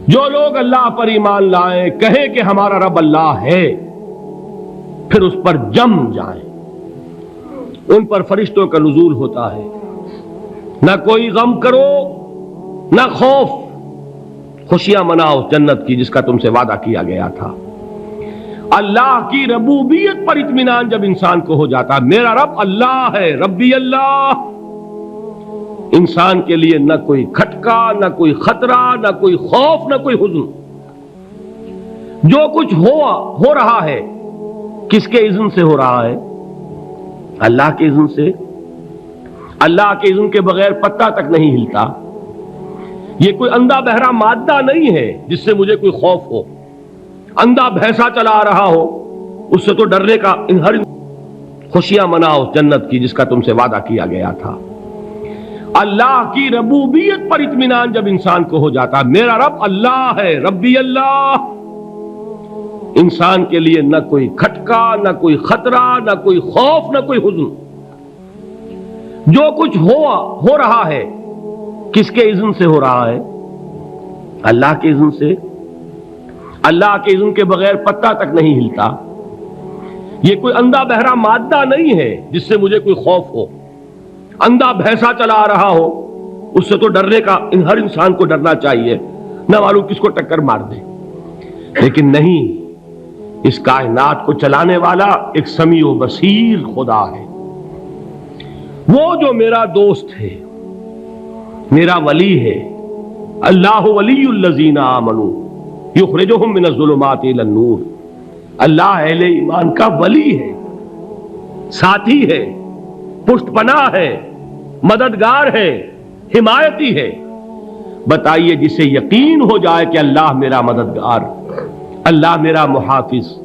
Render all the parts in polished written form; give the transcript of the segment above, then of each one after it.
جو لوگ اللہ پر ایمان لائیں کہیں کہ ہمارا رب اللہ ہے، پھر اس پر جم جائیں، ان پر فرشتوں کا نزول ہوتا ہے، نہ کوئی غم کرو نہ خوف، خوشیاں مناؤ جنت کی جس کا تم سے وعدہ کیا گیا تھا۔ اللہ کی ربوبیت پر اطمینان جب انسان کو ہو جاتا، میرا رب اللہ ہے، ربی اللہ، انسان کے لیے نہ کوئی کھٹکا، نہ کوئی خطرہ، نہ کوئی خوف، نہ کوئی حزن۔ جو کچھ ہو رہا ہے کس کے اذن سے ہو رہا ہے؟ اللہ کے اذن سے۔ اللہ کے اذن کے بغیر پتہ تک نہیں ہلتا۔ یہ کوئی اندھا بہرا مادہ نہیں ہے جس سے مجھے کوئی خوف ہو۔ اندھا بھینسا چلا آ رہا ہو اس سے تو ڈرنے کا ہر خوشیاں مناؤ جنت کی جس کا تم سے وعدہ کیا گیا تھا۔ اللہ کی ربوبیت پر اطمینان جب انسان کو ہو جاتا، میرا رب اللہ ہے، ربی اللہ، انسان کے لیے نہ کوئی کھٹکا، نہ کوئی خطرہ، نہ کوئی خوف، نہ کوئی حزن۔ جو کچھ ہو رہا ہے کس کے اذن سے ہو رہا ہے؟ اللہ کے اذن سے۔ اللہ کے اذن کے بغیر پتہ تک نہیں ہلتا۔ یہ کوئی اندھا بہرا مادہ نہیں ہے جس سے مجھے کوئی خوف ہو۔ اندھا بھینسا چلا آ رہا ہو اس سے تو ڈرنے کا ہر انسان کو ڈرنا چاہیے، نہ معلوم کس کو ٹکر مار دے۔ لیکن نہیں، اس کائنات کو چلانے والا ایک سمیع و بصیر خدا ہے، وہ جو میرا دوست ہے، میرا ولی ہے۔ اللہ ولی الذین آمنوا یخرجہم من الظلمات الی النور۔ اللہ اہل ایمان کا ولی ہے، ساتھی ہے، پشت پناہ ہے، مددگار ہے، حمایتی ہے۔ بتائیے جسے یقین ہو جائے کہ اللہ میرا مددگار، اللہ میرا محافظ،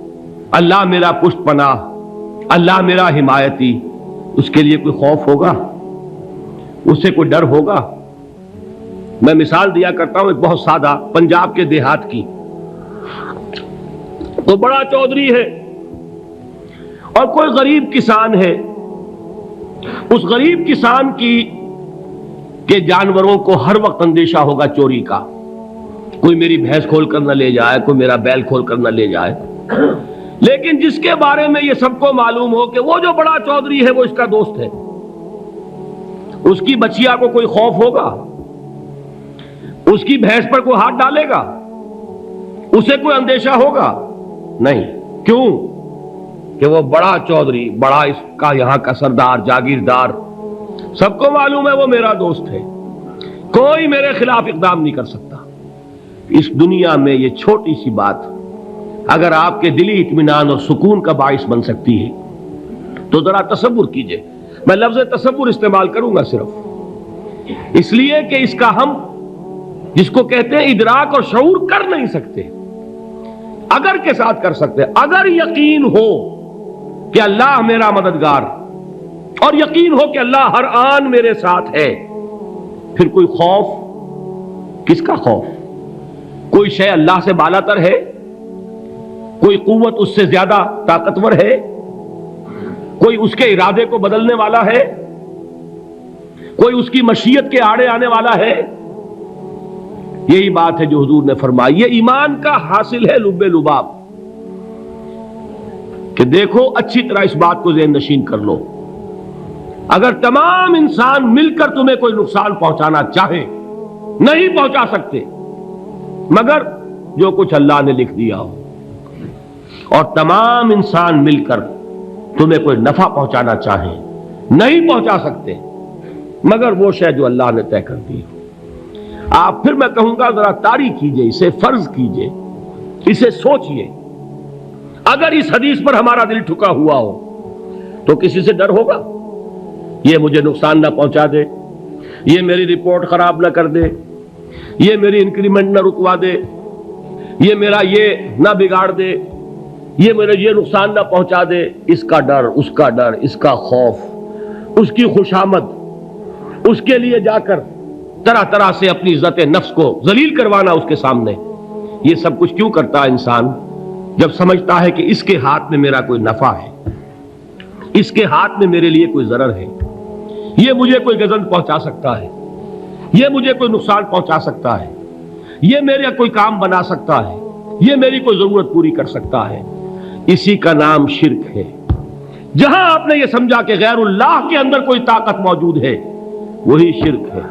اللہ میرا پشت پناہ، اللہ میرا حمایتی، اس کے لیے کوئی خوف ہوگا؟ اس سے کوئی ڈر ہوگا؟ میں مثال دیا کرتا ہوں ایک بہت سادہ، پنجاب کے دیہات کی۔ تو بڑا چودھری ہے اور کوئی غریب کسان ہے۔ اس غریب کسان کے جانوروں کو ہر وقت اندیشہ ہوگا چوری کا، کوئی میری بھینس کھول کر نہ لے جائے، کوئی میرا بیل کھول کر نہ لے جائے۔ لیکن جس کے بارے میں یہ سب کو معلوم ہو کہ وہ جو بڑا چودھری ہے وہ اس کا دوست ہے، اس کی بچیا کو کوئی خوف ہوگا؟ اس کی بھینس پر کوئی ہاتھ ڈالے گا؟ اسے کوئی اندیشہ ہوگا؟ نہیں۔ کیوں؟ کہ وہ بڑا چودھری، بڑا اس کا یہاں کا سردار، جاگیردار، سب کو معلوم ہے وہ میرا دوست ہے، کوئی میرے خلاف اقدام نہیں کر سکتا۔ اس دنیا میں یہ چھوٹی سی بات اگر آپ کے دلی اطمینان اور سکون کا باعث بن سکتی ہے تو ذرا تصور کیجئے۔ میں لفظ تصور استعمال کروں گا صرف اس لیے کہ اس کا ہم جس کو کہتے ہیں ادراک اور شعور کر نہیں سکتے، اگر کے ساتھ کر سکتے۔ اگر یقین ہو کہ اللہ میرا مددگار اور یقین ہو کہ اللہ ہر آن میرے ساتھ ہے، پھر کوئی خوف، کس کا خوف؟ کوئی شے اللہ سے بالا تر ہے؟ کوئی قوت اس سے زیادہ طاقتور ہے؟ کوئی اس کے ارادے کو بدلنے والا ہے؟ کوئی اس کی مشیت کے آڑے آنے والا ہے؟ یہی بات ہے جو حضور نے فرمائی، یہ ایمان کا حاصل ہے لب لباب، کہ دیکھو اچھی طرح اس بات کو ذہن نشین کر لو، اگر تمام انسان مل کر تمہیں کوئی نقصان پہنچانا چاہے نہیں پہنچا سکتے مگر جو کچھ اللہ نے لکھ دیا ہو، اور تمام انسان مل کر تمہیں کوئی نفع پہنچانا چاہیں نہیں پہنچا سکتے مگر وہ شے جو اللہ نے طے کر دی ہو۔ آپ پھر میں کہوں گا ذرا طاری کیجئے، اسے فرض کیجئے، اسے سوچئے۔ اگر اس حدیث پر ہمارا دل ٹھکا ہوا ہو تو کسی سے ڈر ہوگا؟ یہ مجھے نقصان نہ پہنچا دے، یہ میری رپورٹ خراب نہ کر دے، یہ میری انکریمنٹ نہ رکوا دے، یہ میرا یہ نہ بگاڑ دے، یہ میرے یہ نقصان نہ پہنچا دے۔ اس کا ڈر، اس کا ڈر، اس کا خوف، اس کی خوشامد، اس کے لیے جا کر طرح طرح سے اپنی عزت نفس کو ذلیل کروانا اس کے سامنے، یہ سب کچھ کیوں کرتا ہے انسان؟ جب سمجھتا ہے کہ اس کے ہاتھ میں میرا کوئی نفع ہے، اس کے ہاتھ میں میرے لیے کوئی ضرر ہے، یہ مجھے کوئی گزند پہنچا سکتا ہے، یہ مجھے کوئی نقصان پہنچا سکتا ہے، یہ میرا کوئی کام بنا سکتا ہے، یہ میری کوئی ضرورت پوری کر سکتا ہے، اسی کا نام شرک ہے۔ جہاں آپ نے یہ سمجھا کہ غیر اللہ کے اندر کوئی طاقت موجود ہے، وہی شرک ہے۔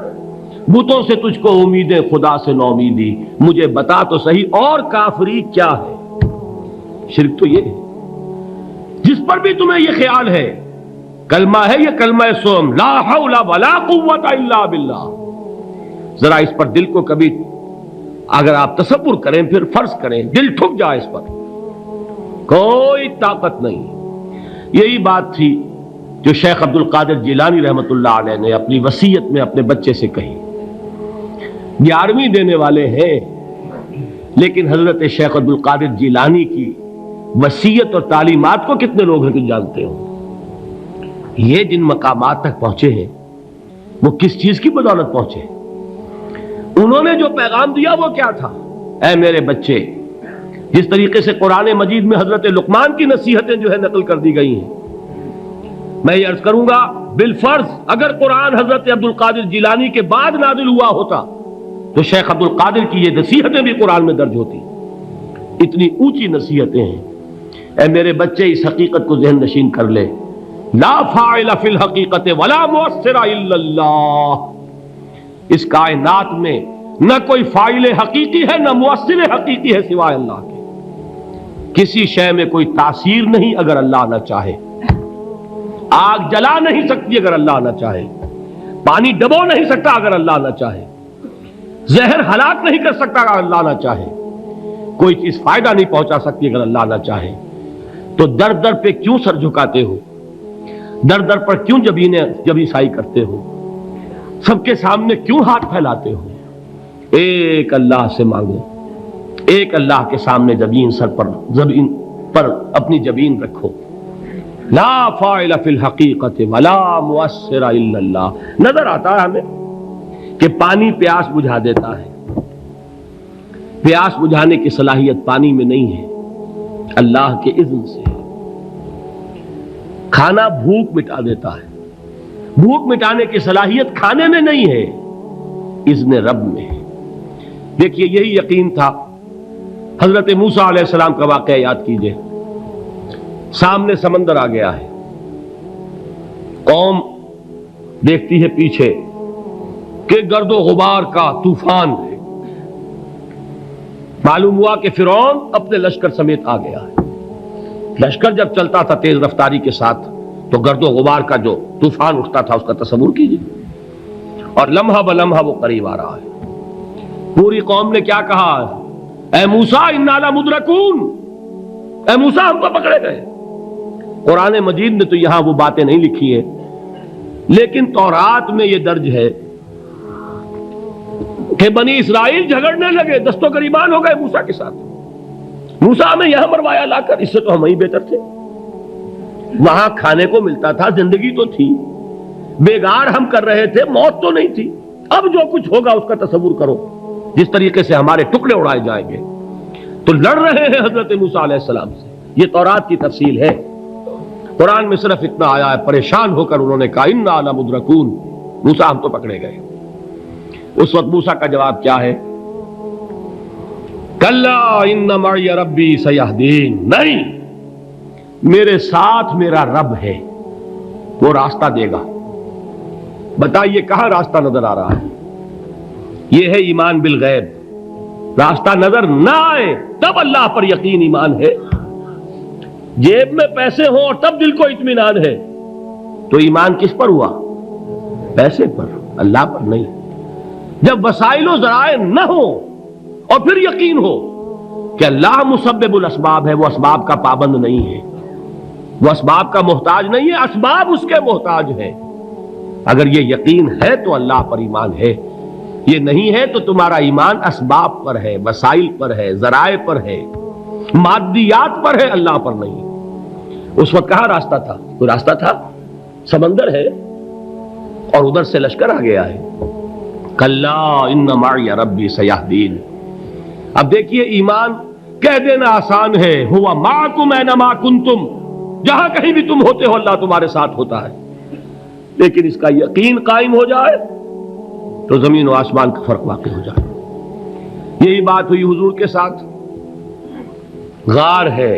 بتوں سے تجھ کو امیدیں، خدا سے نو امیدی، مجھے بتا تو صحیح اور کافری کیا ہے؟ شرک تو یہ ہے۔ جس پر بھی تمہیں یہ خیال ہے، کلمہ ہے یہ کلمہ سوم، لا حول ولا قوت الا باللہ، ذرا اس پر دل کو کبھی اگر آپ تصور کریں، پھر فرض کریں، دل ٹھک جائے اس پر، کوئی طاقت نہیں۔ یہی بات تھی جو شیخ عبد القادر جیلانی رحمۃ اللہ علیہ نے اپنی وصیت میں اپنے بچے سے کہی۔ 11ویں دینے والے ہیں، لیکن حضرت شیخ عبد القادر جیلانی کی وصیت اور تعلیمات کو کتنے لوگ ہیں کہ جانتے ہو؟ یہ جن مقامات تک پہنچے ہیں وہ کس چیز کی بدولت پہنچے؟ انہوں نے جو پیغام دیا وہ کیا تھا؟ اے میرے بچے، جس طریقے سے قرآن مجید میں حضرت لقمان کی نصیحتیں جو ہے نقل کر دی گئی ہیں، میں یہ عرض کروں گا بالفرض اگر قرآن حضرت عبد القادر جیلانی کے بعد نازل ہوا ہوتا تو شیخ عبد القادر کی یہ نصیحتیں بھی قرآن میں درج ہوتی۔ اتنی اونچی نصیحتیں ہیں۔ اے میرے بچے، اس حقیقت کو ذہن نشین کر لے، لا فاعل فی الحقیقت ولا مؤثر الا اللہ، اس کائنات میں نہ کوئی فاعل حقیقی ہے نہ مؤثر حقیقی ہے سوائے اللہ کے۔ کسی شے میں کوئی تاثیر نہیں اگر اللہ نہ چاہے، آگ جلا نہیں سکتی اگر اللہ نہ چاہے، پانی ڈبو نہیں سکتا اگر اللہ نہ چاہے، زہر ہلاک نہیں کر سکتا اگر اللہ نہ چاہے، کوئی چیز فائدہ نہیں پہنچا سکتی اگر اللہ نہ چاہے۔ تو در در پہ کیوں سر جھکاتے ہو؟ در در پر کیوں جبیں سائی کرتے ہو؟ سب کے سامنے کیوں ہاتھ پھیلاتے ہو؟ ایک اللہ سے مانگو، ایک اللہ کے سامنے زبین پر اپنی جبین رکھو، لا فاعل فی الحقیقت ولا مؤثر الا اللہ۔ نظر آتا ہے ہمیں کہ پانی پیاس بجھا دیتا ہے، پیاس بجھانے کی صلاحیت پانی میں نہیں ہے، اللہ کے اذن سے۔ کھانا بھوک مٹا دیتا ہے، بھوک مٹانے کی صلاحیت کھانے میں نہیں ہے، اذن رب میں ہے۔ دیکھیے یہی یقین تھا حضرت موسیٰ علیہ السلام کا واقعہ یاد کیجئے۔ سامنے سمندر آ گیا ہے، قوم دیکھتی ہے پیچھے کہ گرد و غبار کا طوفان ہے۔ معلوم ہوا کہ فرعون اپنے لشکر سمیت آ گیا ہے۔ لشکر جب چلتا تھا تیز رفتاری کے ساتھ تو گرد و غبار کا جو طوفان اٹھتا تھا اس کا تصور کیجیے، اور لمحہ بلمحہ وہ قریب آ رہا ہے۔ پوری قوم نے کیا کہا؟ اے موسیٰ انا لمدرکون، اے موسیٰ ہم تو پکڑے گئے۔ قرآن مجید نے تو یہاں وہ باتیں نہیں لکھی ہیں، لیکن تورات میں یہ درج ہے کہ بنی اسرائیل جھگڑنے لگے، دست و گریبان ہو گئے موسیٰ کے ساتھ۔ موسیٰ ہمیں یہاں مروایا لا کر، اس سے تو ہم ہی بہتر تھے، وہاں کھانے کو ملتا تھا، زندگی تو تھی، بیگار ہم کر رہے تھے، موت تو نہیں تھی۔ اب جو کچھ ہوگا اس کا تصور کرو، جس طریقے سے ہمارے ٹکڑے اڑائے جائیں گے۔ تو لڑ رہے ہیں حضرت موسیٰ علیہ السلام سے، یہ تورات کی تفصیل ہے۔ قرآن میں صرف اتنا آیا ہے، پریشان ہو کر انہوں نے کہا انا لمدرکون، موسیٰ ہم تو پکڑے گئے۔ اس وقت موسیٰ کا جواب کیا ہے؟ کلا ان معی ربی سیہدین، نہیں، میرے ساتھ میرا رب ہے، وہ راستہ دے گا۔ بتائیے کہاں راستہ نظر آ رہا ہے؟ یہ ہے ایمان بالغیب۔ راستہ نظر نہ آئے تب اللہ پر یقین ایمان ہے۔ جیب میں پیسے ہوں اور تب دل کو اطمینان ہے تو ایمان کس پر ہوا؟ پیسے پر، اللہ پر نہیں۔ جب وسائل و ذرائع نہ ہو اور پھر یقین ہو کہ اللہ مسبب الاسباب ہے، وہ اسباب کا پابند نہیں ہے، وہ اسباب کا محتاج نہیں ہے، اسباب اس کے محتاج ہے۔ اگر یہ یقین ہے تو اللہ پر ایمان ہے، یہ نہیں ہے تو تمہارا ایمان اسباب پر ہے، وسائل پر ہے، ذرائع پر ہے، مادیات پر ہے، اللہ پر نہیں۔ اس وقت کہاں راستہ تھا؟ کوئی راستہ تھا؟ سمندر ہے اور ادھر سے لشکر آ گیا ہے۔ کلا ان معی ربی سیہدین۔ اب دیکھیے ایمان کہہ دینا آسان ہے، ہوا معکم اینما کنتم، جہاں کہیں بھی تم ہوتے ہو اللہ تمہارے ساتھ ہوتا ہے، لیکن اس کا یقین قائم ہو جائے تو زمین و آسمان کا فرق واقع ہو جائے۔ یہی بات ہوئی حضور کے ساتھ. غار ہے،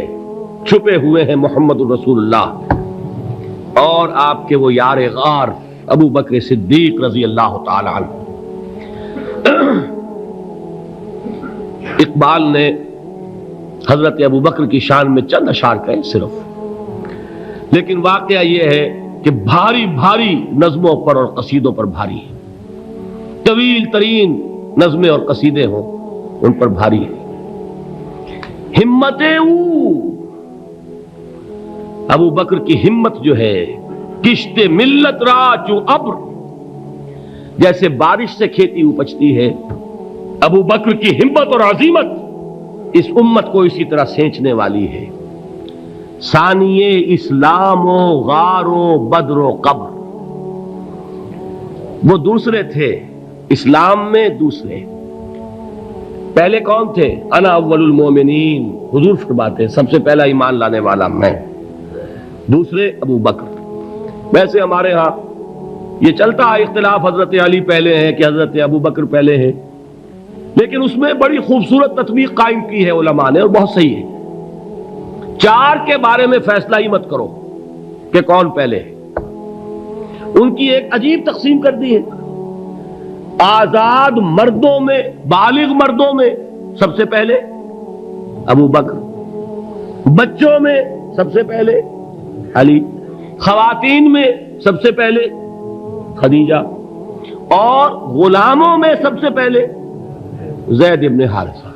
چھپے ہوئے ہیں محمد الرسول اللہ اور آپ کے وہ یار غار ابو بکر صدیق رضی اللہ تعالی عنہ. اقبال نے حضرت ابو بکر کی شان میں چند اشعار کہے صرف، لیکن واقعہ یہ ہے کہ بھاری بھاری نظموں پر اور قصیدوں پر بھاری ہے. طویل ترین نظمیں اور قصیدے ہوں ان پر بھاری ہے. ہمت ابو بکر کی ہمت جو ہے، کشت ملت را چو ابر، جیسے بارش سے کھیتی اپجتی ہے، ابو بکر کی ہمت اور عزیمت اس امت کو اسی طرح سینچنے والی ہے. ثانیے اسلام و غار و بدر و قبر، وہ دوسرے تھے اسلام میں، دوسرے. پہلے کون تھے؟ انا اول المومنین، حضور فرماتے ہیں سب سے پہلا ایمان لانے والا میں. دوسرے ابو بکر. ویسے ہمارے ہاں یہ چلتا ہے اختلاف، حضرت علی پہلے ہیں کہ حضرت ابو بکر پہلے ہیں، لیکن اس میں بڑی خوبصورت تطبیق قائم کی ہے علماء نے اور بہت صحیح ہے. چار کے بارے میں فیصلہ ہی مت کرو کہ کون پہلے ہے. ان کی ایک عجیب تقسیم کر دی ہے. آزاد مردوں میں، بالغ مردوں میں سب سے پہلے ابو بکر، بچوں میں سب سے پہلے علی، خواتین میں سب سے پہلے خدیجہ، اور غلاموں میں سب سے پہلے زید ابن حارثہ.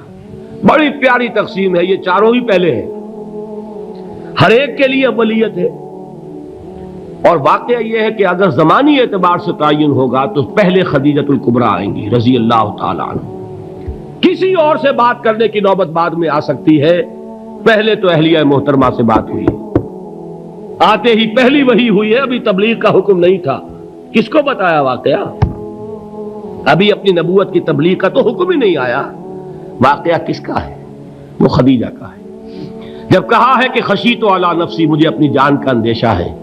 بڑی پیاری تقسیم ہے. یہ چاروں ہی پہلے ہیں، ہر ایک کے لیے اولیت ہے. اور واقعہ یہ ہے کہ اگر زمانی اعتبار سے تعین ہوگا تو پہلے خدیجۃ الکبریٰ آئیں گی رضی اللہ تعالی عنہ. کسی اور سے بات کرنے کی نوبت بعد میں آ سکتی ہے، پہلے تو اہلیہ محترمہ سے بات ہوئی ہے. آتے ہی پہلی وحی ہوئی ہے، ابھی تبلیغ کا حکم نہیں تھا. کس کو بتایا واقعہ؟ ابھی اپنی نبوت کی تبلیغ کا تو حکم ہی نہیں آیا. واقعہ کس کا ہے؟ وہ خدیجہ کا ہے. جب کہا ہے کہ خشیت علی نفسی، مجھے اپنی جان کا اندیشہ ہے،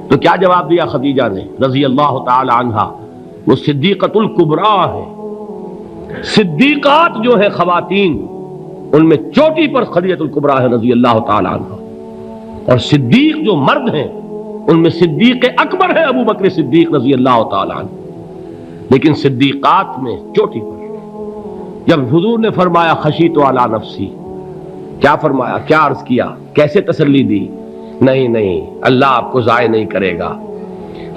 تو کیا جواب دیا خدیجہ نے رضی اللہ تعالی عنہا؟ وہ صدیقۃ الکبریٰ ہے. صدیقات جو ہے خواتین، ان میں چوٹی پر خدیجۃ الکبریٰ ہے رضی اللہ تعالی عنہا. اور صدیق جو مرد ہیں ان میں صدیق اکبر ہے ابو بکر صدیق رضی اللہ تعالی عنہ. لیکن صدیقات میں چوٹی پر. جب حضور نے فرمایا خشیت علی نفسی، کیا فرمایا؟ کیا عرض کیا؟ کیسے تسلی دی؟ نہیں نہیں، اللہ آپ کو ضائع نہیں کرے گا.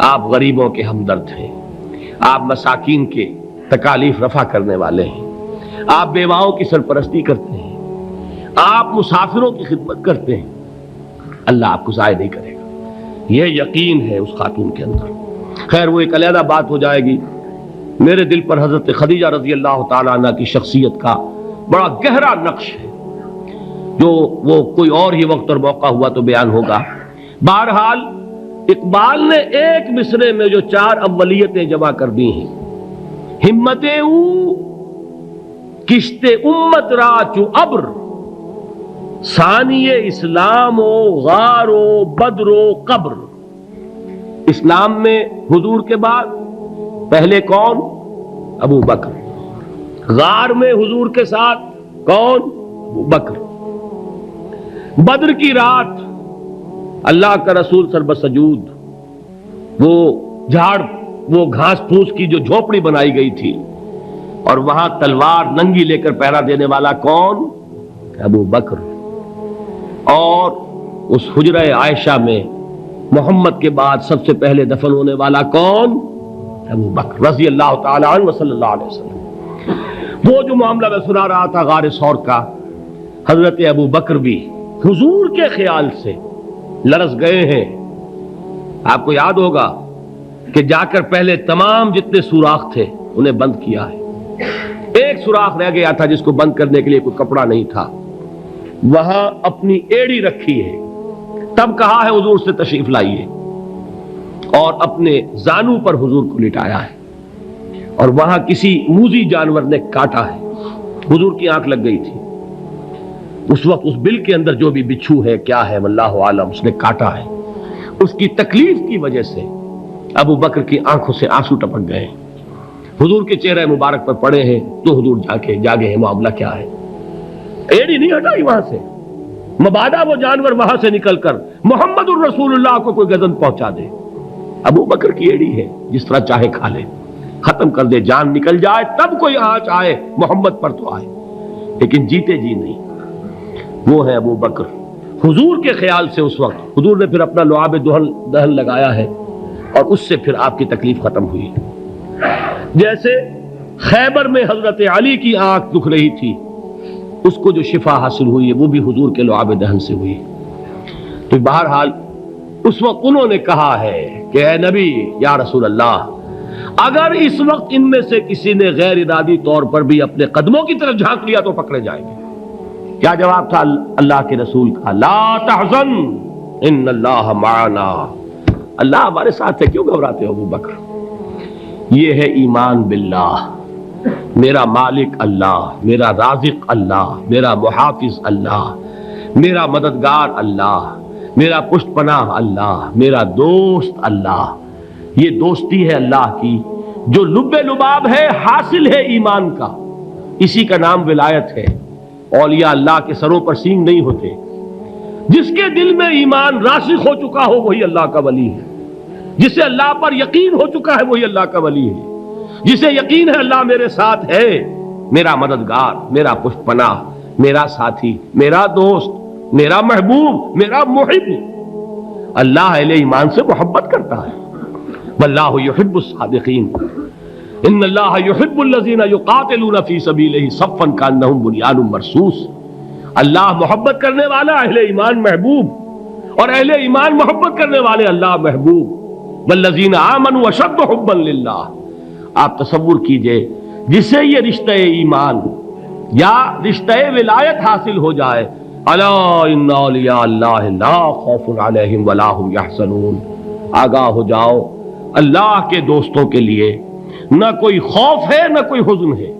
آپ غریبوں کے ہمدرد ہیں، آپ مساکین کے تکالیف رفع کرنے والے ہیں، آپ بیواؤں کی سرپرستی کرتے ہیں، آپ مسافروں کی خدمت کرتے ہیں. اللہ آپ کو ضائع نہیں کرے گا. یہ یقین ہے اس خاتون کے اندر. خیر وہ ایک علیحدہ بات ہو جائے گی. میرے دل پر حضرت خدیجہ رضی اللہ تعالی عنہ کی شخصیت کا بڑا گہرا نقش ہے، جو وہ کوئی اور ہی وقت اور موقع ہوا تو بیان ہوگا. بہرحال اقبال نے ایک مصرے میں جو چار اولیتیں جمع کر دی ہیں، ہمتیں او کشت امت را چو ابر، ثانی اسلام و غار و بدر و قبر. اسلام میں حضور کے بعد پہلے کون؟ ابو بکر. غار میں حضور کے ساتھ کون؟ ابو بکر. بدر کی رات اللہ کا رسول سربسجود، وہ جھاڑ، وہ گھاس پھوس کی جو جھوپڑی بنائی گئی تھی، اور وہاں تلوار ننگی لے کر پہرا دینے والا کون؟ ابو بکر. اور اس حجرہ عائشہ میں محمد کے بعد سب سے پہلے دفن ہونے والا کون؟ ابو بکر رضی اللہ تعالی عنہ وصلی اللہ علیہ وسلم. وہ جو معاملہ میں سنا رہا تھا غار ثور کا، حضرت ابو بکر بھی حضور کے خیال سے لرز گئے ہیں. آپ کو یاد ہوگا کہ جا کر پہلے تمام جتنے سوراخ تھے انہیں بند کیا ہے. ایک سوراخ رہ گیا تھا جس کو بند کرنے کے لیے کوئی کپڑا نہیں تھا. وہاں اپنی ایڑی رکھی ہے. تب کہا ہے حضور سے تشریف لائیے، اور اپنے زانو پر حضور کو لٹایا ہے. اور وہاں کسی موذی جانور نے کاٹا ہے. حضور کی آنکھ لگ گئی تھی. اس وقت اس بل کے اندر جو بھی بچھو ہے کیا ہے واللہ عالم، اس نے کاٹا ہے. اس کی تکلیف کی وجہ سے ابو بکر کی آنکھوں سے آنسو ٹپک گئے. حضور کے چہرے مبارک پر پڑے ہیں تو حضور جاگے ہیں، معاملہ کیا ہے؟ ایڑی نہیں ہٹائی وہاں سے، مبادا وہ جانور وہاں سے نکل کر محمد الرسول اللہ کو کوئی گزن پہنچا دے۔ ابو بکر کی ایڑی ہے، جس طرح چاہے کھا لے، ختم کر دے، جان نکل جائے تب کوئی آنچ آئے محمد پر تو آئے، لیکن جیتے جی نہیں۔ وہ ہے ابو بکر۔ حضور کے خیال سے اس وقت حضور نے پھر اپنا لعاب دہن لگایا ہے، اور اس سے پھر آپ کی تکلیف ختم ہوئی۔ جیسے خیبر میں حضرت علی کی آنکھ دکھ رہی تھی، اس کو جو شفا حاصل ہوئی ہے وہ بھی حضور کے لعاب دہن سے ہوئی۔ تو بہرحال اس وقت انہوں نے کہا ہے کہ اے نبی یا رسول اللہ، اگر اس وقت ان میں سے کسی نے غیر ارادی طور پر بھی اپنے قدموں کی طرف جھانک لیا تو پکڑے جائیں گے۔ کیا جواب تھا اللہ کے رسول کا؟ لا تحزن ان اللہ معنا، اللہ ہمارے ساتھ ہے، کیوں گھبراتے ہو ابو بکر؟ یہ ہے ایمان باللہ، میرا مالک اللہ، میرا رازق اللہ، میرا محافظ اللہ، میرا مددگار اللہ، میرا پشت پناہ اللہ، میرا دوست اللہ۔ یہ دوستی ہے اللہ کی جو لب لباب ہے، حاصل ہے ایمان کا، اسی کا نام ولایت ہے۔ اولیاء اللہ کے سروں پر سینگ نہیں ہوتے، جس کے دل میں ایمان راسخ ہو چکا ہو وہی اللہ کا ولی ہے، جسے اللہ پر یقین ہو چکا ہے وہی اللہ کا ولی ہے، جسے یقین ہے اللہ میرے ساتھ ہے، میرا مددگار، میرا پشت پناہ، میرا ساتھی، میرا دوست، میرا محبوب، میرا محب۔ اللہ اہل ایمان سے محبت کرتا ہے۔ واللہ یحب الصادقین، ان اللہ یحب الذین یقاتلون فی سبیلہ صفا کانہم بنیان مرصوص۔ اللہ محبت کرنے والا، اہل ایمان محبوب، اور اہل ایمان محبت کرنے والے اللہ محبوب۔ والذین آمنوا اشد حبا للہ۔ آپ تصور کیجئے جسے یہ رشتہ ایمان یا رشتہ ولایت حاصل ہو جائے، الا ان اولیاء اللہ لا خوف علیہم ولا هم یحزنون، آگاہ ہو جاؤ، اللہ کے دوستوں کے لیے نہ کوئی خوف ہے نہ کوئی حزن ہے۔